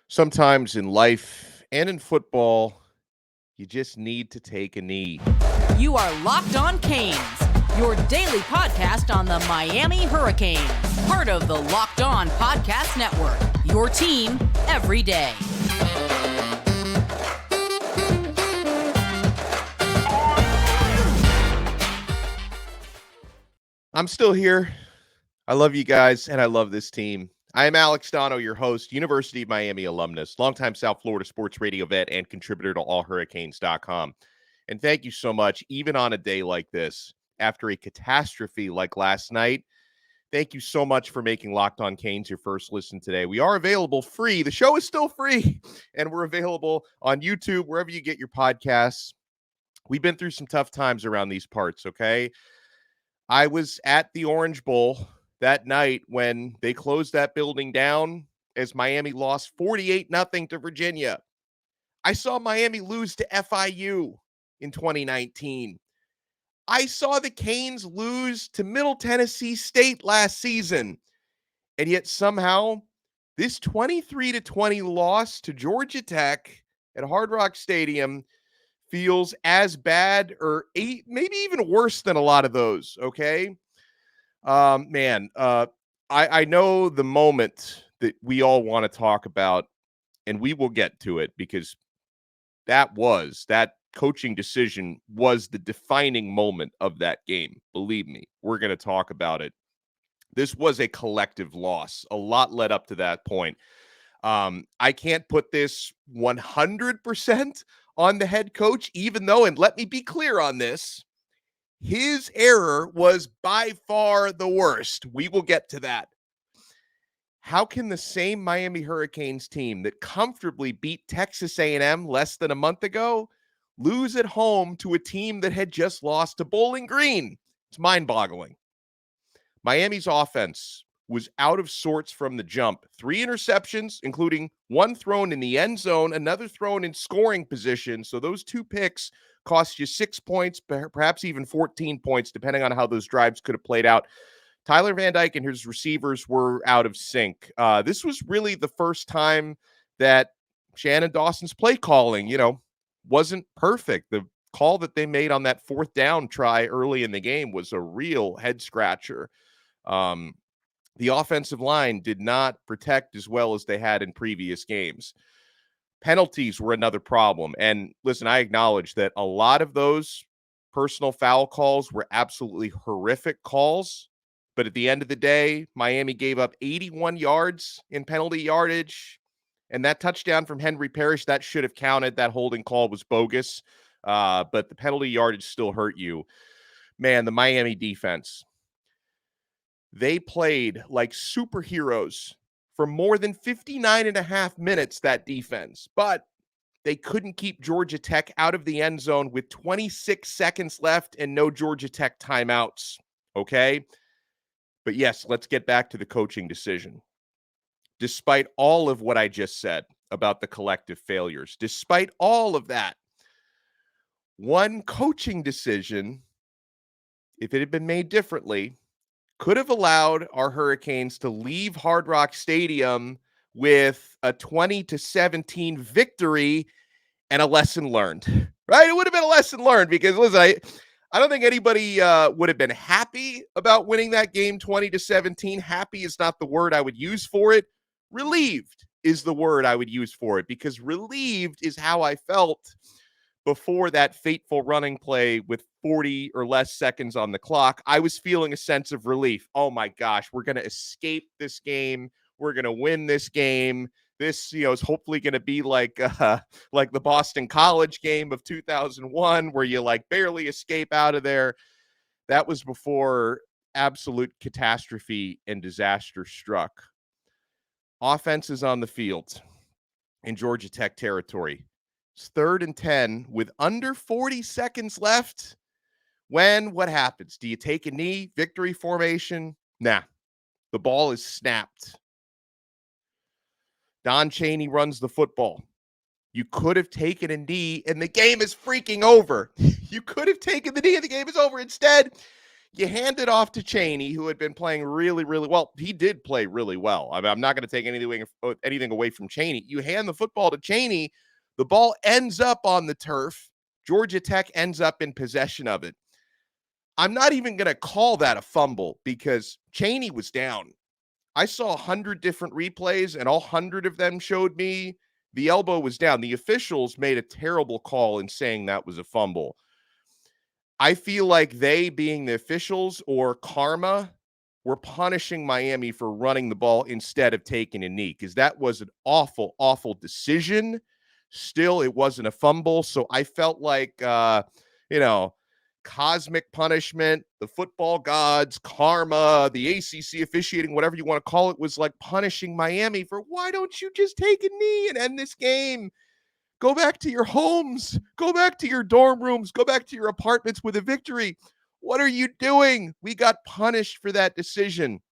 Sometimes in life and in football, you just need to take a knee. You are Locked On Canes, your daily podcast on the Miami Hurricanes, part of the Locked On Podcast Network, your team every day. I'm still here. I love you guys, and I love this team. I am Alex Donno, your host, University of Miami alumnus, longtime South Florida sports radio vet, and contributor to allhurricanes.com. And thank you so much, even on a day like this, after a catastrophe like last night. Thank you so much for making Locked On Canes your first listen today. We are available free. The show is still free, and we're available on YouTube, wherever you get your podcasts. We've been through some tough times around these parts, okay? I was at the Orange Bowl that night when they closed that building down as Miami lost 48-0 to Virginia. I saw Miami lose to FIU in 2019. I saw the Canes lose to Middle Tennessee State last season. And yet somehow this 23-20 loss to Georgia Tech at Hard Rock Stadium feels as bad or maybe even worse than a lot of those, okay? I know the moment that we all want to talk about, and we will get to it because that coaching decision was the defining moment of that game. Believe me, we're going to talk about it. This was a collective loss. A lot led up to that point. I can't put this 100% on the head coach, even though, and let me be clear on this, his error was by far the worst. We will get to that. How can the same Miami Hurricanes team that comfortably beat Texas A&M less than a month ago lose at home to a team that had just lost to Bowling Green? It's mind-boggling. Miami's offense was out of sorts from the jump. 3 interceptions, including one thrown in the end zone, another thrown in scoring position. So those 2 picks cost you 6 points, perhaps even 14 points, depending on how those drives could have played out. Tyler Van Dyke and his receivers were out of sync. This was really the first time that Shannon Dawson's play calling, wasn't perfect. The call that they made on that 4th down try early in the game was a real head scratcher. The offensive line did not protect as well as they had in previous games. Penalties were another problem. And listen, I acknowledge that a lot of those personal foul calls were absolutely horrific calls. But at the end of the day, Miami gave up 81 yards in penalty yardage. And that touchdown from Henry Parrish, that should have counted. That holding call was bogus. But the penalty yardage still hurt you. Man, the Miami defense. They played like superheroes for more than 59 and a half minutes, that defense. But they couldn't keep Georgia Tech out of the end zone with 26 seconds left and no Georgia Tech timeouts. Okay? But yes, let's get back to the coaching decision. Despite all of what I just said about the collective failures, despite all of that, one coaching decision, if it had been made differently, could have allowed our Hurricanes to leave Hard Rock Stadium with a 20-17 victory and a lesson learned, right? It would have been a lesson learned because, listen, I don't think anybody would have been happy about winning that game 20-17. Happy is not the word I would use for it. Relieved is the word I would use for it because relieved is how I felt before that fateful running play with 40 or less seconds on the clock. I was feeling a sense of relief. Oh my gosh, we're going to escape this game. We're going to win this game. This, is hopefully going to be like the Boston College game of 2001 where you barely escape out of there. That was before absolute catastrophe and disaster struck. Offenses on the field in Georgia Tech territory. It's 3rd and 10 with under 40 seconds left. What happens? Do you take a knee? Victory formation? Nah. The ball is snapped. Don Chaney runs the football. You could have taken a knee and the game is freaking over. You could have taken the knee and the game is over. Instead, You hand it off to Chaney, who had been playing really, really well. He did play really well. I mean, I'm not going to take anything away from Chaney. You hand the football to Chaney, the ball ends up on the turf. Georgia Tech ends up in possession of it. I'm not even going to call that a fumble because Chaney was down. I saw 100 different replays, and all 100 of them showed me the elbow was down. The officials made a terrible call in saying that was a fumble. I feel like they, being the officials or karma, were punishing Miami for running the ball instead of taking a knee because that was an awful, awful decision. Still, it wasn't a fumble. So I felt like, cosmic punishment, the football gods, karma, the ACC officiating, whatever you want to call it, was like punishing Miami for why don't you just take a knee and end this game? Go back to your homes. Go back to your dorm rooms. Go back to your apartments with a victory. What are you doing? We got punished for that decision.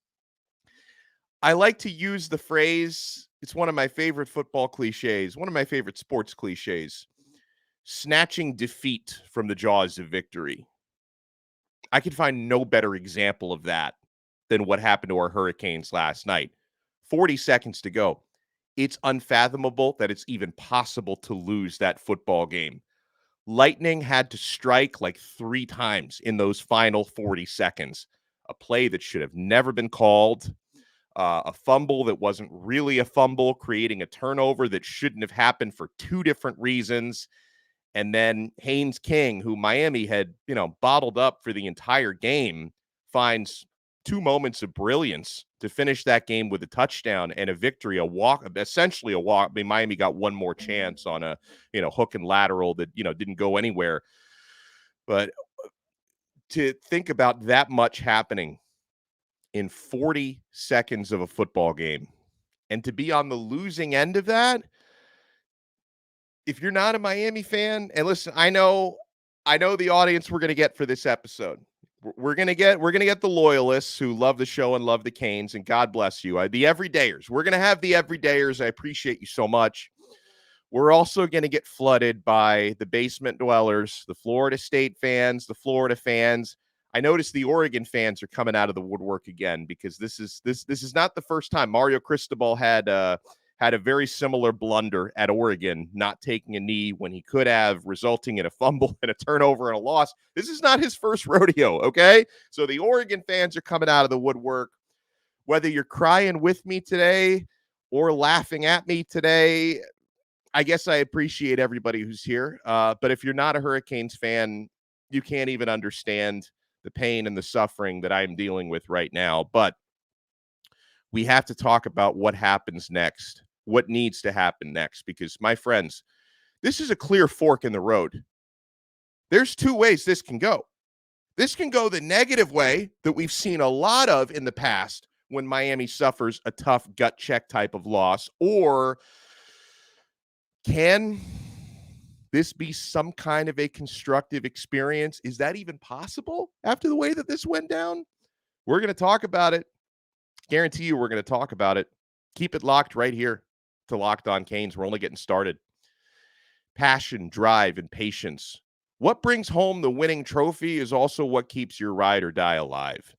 I like to use the phrase, it's one of my favorite football cliches, one of my favorite sports cliches, snatching defeat from the jaws of victory. I could find no better example of that than what happened to our Hurricanes last night. 40 seconds to go. It's unfathomable that it's even possible to lose that football game. Lightning had to strike like 3 times in those final 40 seconds. A play that should have never been called, a fumble that wasn't really a fumble, creating a turnover that shouldn't have happened for 2 different reasons. And then Haynes King, who Miami had, bottled up for the entire game, finds 2 moments of brilliance to finish that game with a touchdown and a victory, essentially a walk. I mean, Miami got one more chance on a, hook and lateral that, didn't go anywhere. But to think about that much happening in 40 seconds of a football game and to be on the losing end of that, if you're not a Miami fan, and listen, I know the audience we're going to get for this episode. We're going to get the loyalists who love the show and love the Canes, and God bless you. The everydayers. We're going to have the everydayers. I appreciate you so much. We're also going to get flooded by the basement dwellers, the Florida State fans, the Florida fans. I noticed the Oregon fans are coming out of the woodwork again because this is not the first time. Mario Cristobal had a very similar blunder at Oregon, not taking a knee when he could have, resulting in a fumble and a turnover and a loss. This is not his first rodeo, okay? So the Oregon fans are coming out of the woodwork. Whether you're crying with me today or laughing at me today, I guess I appreciate everybody who's here. But if you're not a Hurricanes fan, you can't even understand the pain and the suffering that I'm dealing with right now. But we have to talk about what happens next, what needs to happen next, because, my friends, this is a clear fork in the road. There's 2 ways this can go. This can go the negative way that we've seen a lot of in the past when Miami suffers a tough gut check type of loss, or can this be some kind of a constructive experience? Is that even possible after the way that this went down? We're going to talk about it. Guarantee you we're going to talk about it. Keep it locked right here to Locked On Canes. We're only getting started. Passion, drive, and patience. What brings home the winning trophy is also what keeps your ride or die alive.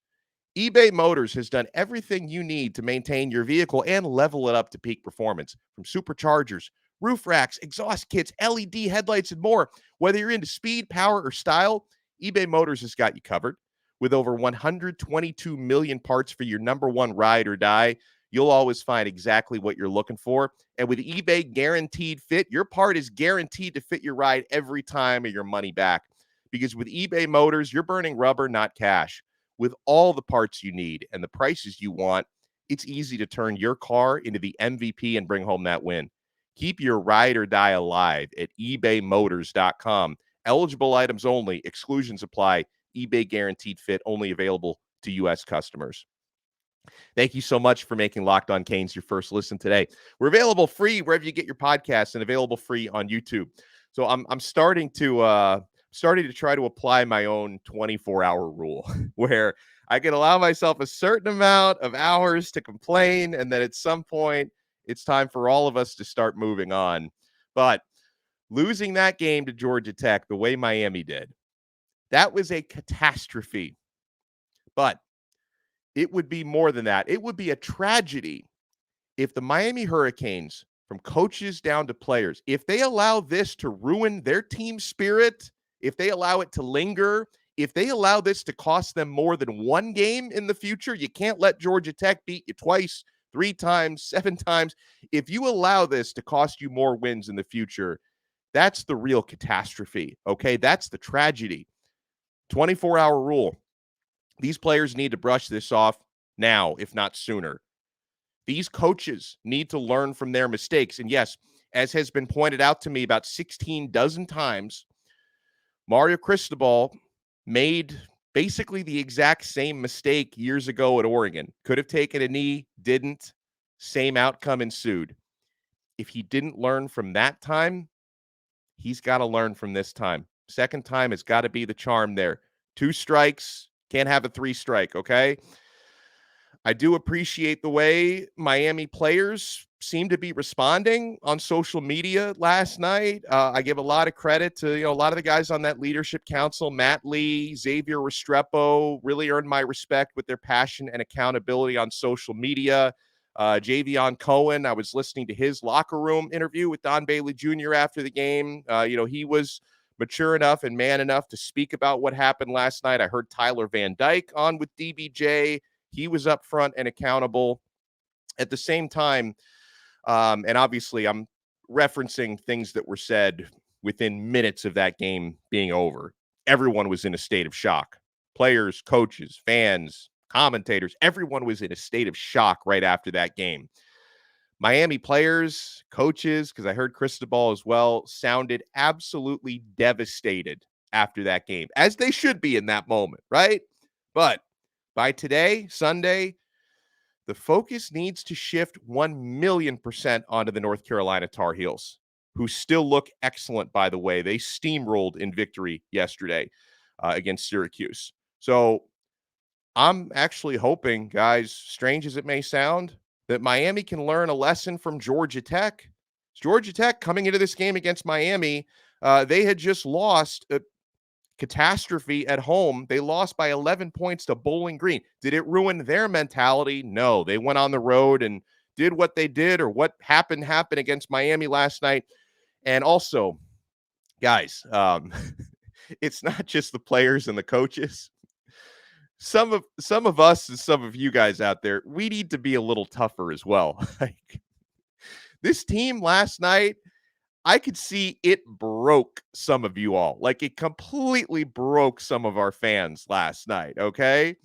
eBay Motors has done everything you need to maintain your vehicle and level it up to peak performance. From superchargers, roof racks, exhaust kits, LED headlights, and more. Whether you're into speed, power, or style, eBay Motors has got you covered. With over 122 million parts for your number one ride or die, you'll always find exactly what you're looking for. And with eBay Guaranteed Fit, your part is guaranteed to fit your ride every time or your money back. Because with eBay Motors, you're burning rubber, not cash. With all the parts you need and the prices you want, it's easy to turn your car into the MVP and bring home that win. Keep your ride or die alive at ebaymotors.com. Eligible items only. Exclusions apply. eBay Guaranteed Fit only available to U.S. customers. Thank you so much for making Locked On Canes your first listen today. We're available free wherever you get your podcasts and available free on YouTube. So I'm starting to try to apply my own 24-hour rule where I can allow myself a certain amount of hours to complain, and then at some point it's time for all of us to start moving on. But losing that game to Georgia Tech the way Miami did, that was a catastrophe. But it would be more than that. It would be a tragedy if the Miami Hurricanes, from coaches down to players, if they allow this to ruin their team spirit, if they allow it to linger, if they allow this to cost them more than one game in the future, you can't let Georgia Tech beat you twice, 3 times, 7 times. If you allow this to cost you more wins in the future, that's the real catastrophe, okay? That's the tragedy. 24-hour rule. These players need to brush this off now, if not sooner. These coaches need to learn from their mistakes. And yes, as has been pointed out to me about 16 dozen times, Mario Cristobal made basically the exact same mistake years ago at Oregon. Could have taken a knee, didn't. Same outcome ensued. If he didn't learn from that time, he's got to learn from this time. Second time has got to be the charm there. 2 strikes, can't have a 3 strike, okay? I do appreciate the way Miami players seem to be responding on social media last night. I give a lot of credit to, a lot of the guys on that leadership council. Matt Lee, Xavier Restrepo really earned my respect with their passion and accountability on social media. Javion Cohen, I was listening to his locker room interview with Don Bailey Jr. after the game. He was mature enough and man enough to speak about what happened last night. I heard Tyler Van Dyke on with DBJ. He was up front and accountable. At the same time, and obviously I'm referencing things that were said within minutes of that game being over. Everyone was in a state of shock. Players, coaches, fans, commentators, everyone was in a state of shock right after that game. Miami players, coaches, because I heard Cristobal as well, sounded absolutely devastated after that game, as they should be in that moment, right? But by today, Sunday, the focus needs to shift 1,000,000% onto the North Carolina Tar Heels, who still look excellent, by the way. They steamrolled in victory yesterday against Syracuse. So I'm actually hoping, guys, strange as it may sound, that Miami can learn a lesson from Georgia Tech. Georgia Tech coming into this game against Miami, they had just lost a catastrophe at home. They lost by 11 points to Bowling Green. Did it ruin their mentality? No. They went on the road and did what they did, or what happened against Miami last night. And also, guys, it's not just the players and the coaches. Some of us and some of you guys out there, we need to be a little tougher as well. Like, this team last night, I could see it broke some of you all. Like, it completely broke some of our fans last night, okay?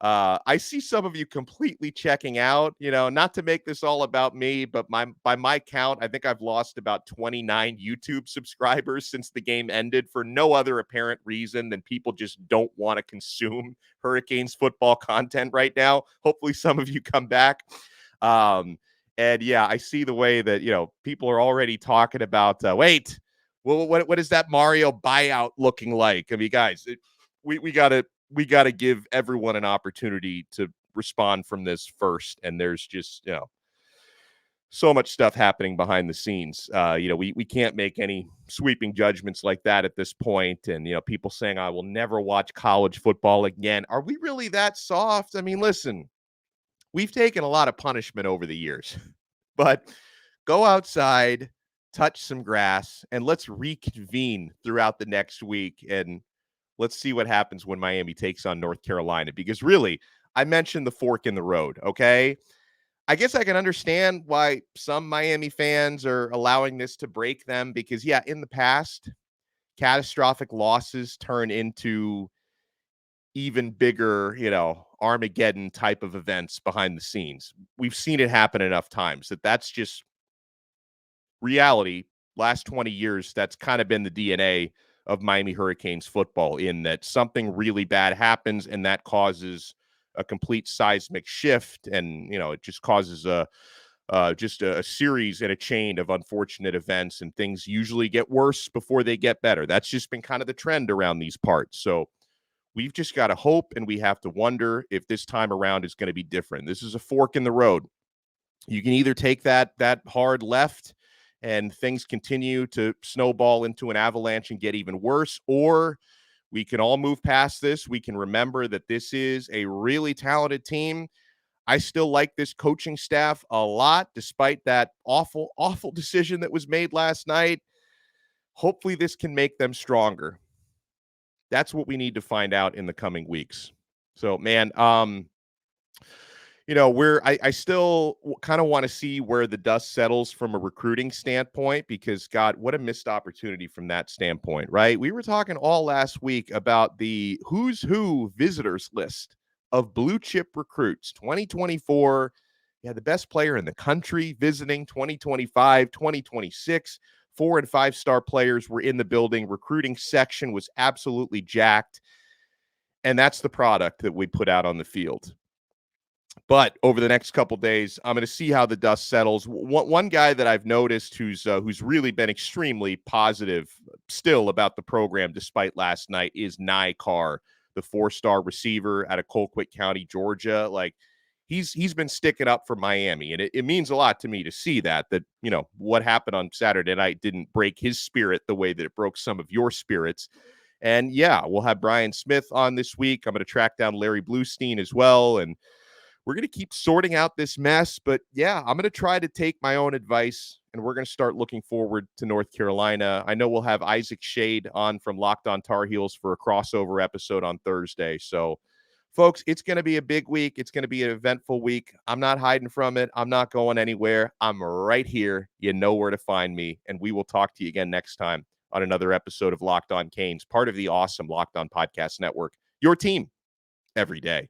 I see some of you completely checking out, not to make this all about me, but by my count, I think I've lost about 29 YouTube subscribers since the game ended for no other apparent reason than people just don't want to consume Hurricanes football content right now. Hopefully some of you come back. And yeah, I see the way that, people are already talking about, wait, well, what is that Mario buyout looking like? I mean, guys, we gotta give everyone an opportunity to respond from this first. And there's just, so much stuff happening behind the scenes. We can't make any sweeping judgments like that at this point. And, people saying, I will never watch college football again. Are we really that soft? I mean, listen, we've taken a lot of punishment over the years, but go outside, touch some grass, and let's reconvene throughout the next week. And let's see what happens when Miami takes on North Carolina, because really, I mentioned the fork in the road. Okay. I guess I can understand why some Miami fans are allowing this to break them, because yeah, in the past, catastrophic losses turn into even bigger, Armageddon type of events behind the scenes. We've seen it happen enough times that's just reality. Last 20 years, that's kind of been the DNA of Miami Hurricanes football, in that something really bad happens and that causes a complete seismic shift. And, it just causes just a series and a chain of unfortunate events, and things usually get worse before they get better. That's just been kind of the trend around these parts. So we've just got to hope, and we have to wonder if this time around is going to be different. This is a fork in the road. You can either take that hard left and things continue to snowball into an avalanche and get even worse, or We can all move past this. We can remember that this is a really talented team. I still like this coaching staff a lot, despite that awful, awful decision that was made last night. Hopefully this can make them stronger. That's what we need to find out in the coming weeks. So, man, I still kind of want to see where the dust settles from a recruiting standpoint, because God, what a missed opportunity from that standpoint, right? We were talking all last week about the who's who visitors list of blue chip recruits 2024. Yeah, the best player in the country visiting 2025, 2026. 4 and 5 star players were in the building. Recruiting section was absolutely jacked. And that's the product that we put out on the field. But over the next couple days, I'm going to see how the dust settles. One guy that I've noticed who's really been extremely positive still about the program despite last night is Nye Carr, the 4-star receiver out of Colquitt County, Georgia. Like, he's been sticking up for Miami, and it means a lot to me to see that what happened on Saturday night didn't break his spirit the way that it broke some of your spirits. And yeah, we'll have Brian Smith on this week. I'm going to track down Larry Bluestein as well, and we're going to keep sorting out this mess. But yeah, I'm going to try to take my own advice, and we're going to start looking forward to North Carolina. I know we'll have Isaac Shade on from Locked On Tar Heels for a crossover episode on Thursday. So, folks, it's going to be a big week. It's going to be an eventful week. I'm not hiding from it. I'm not going anywhere. I'm right here. You know where to find me. And we will talk to you again next time on another episode of Locked On Canes, part of the awesome Locked On Podcast Network, your team every day.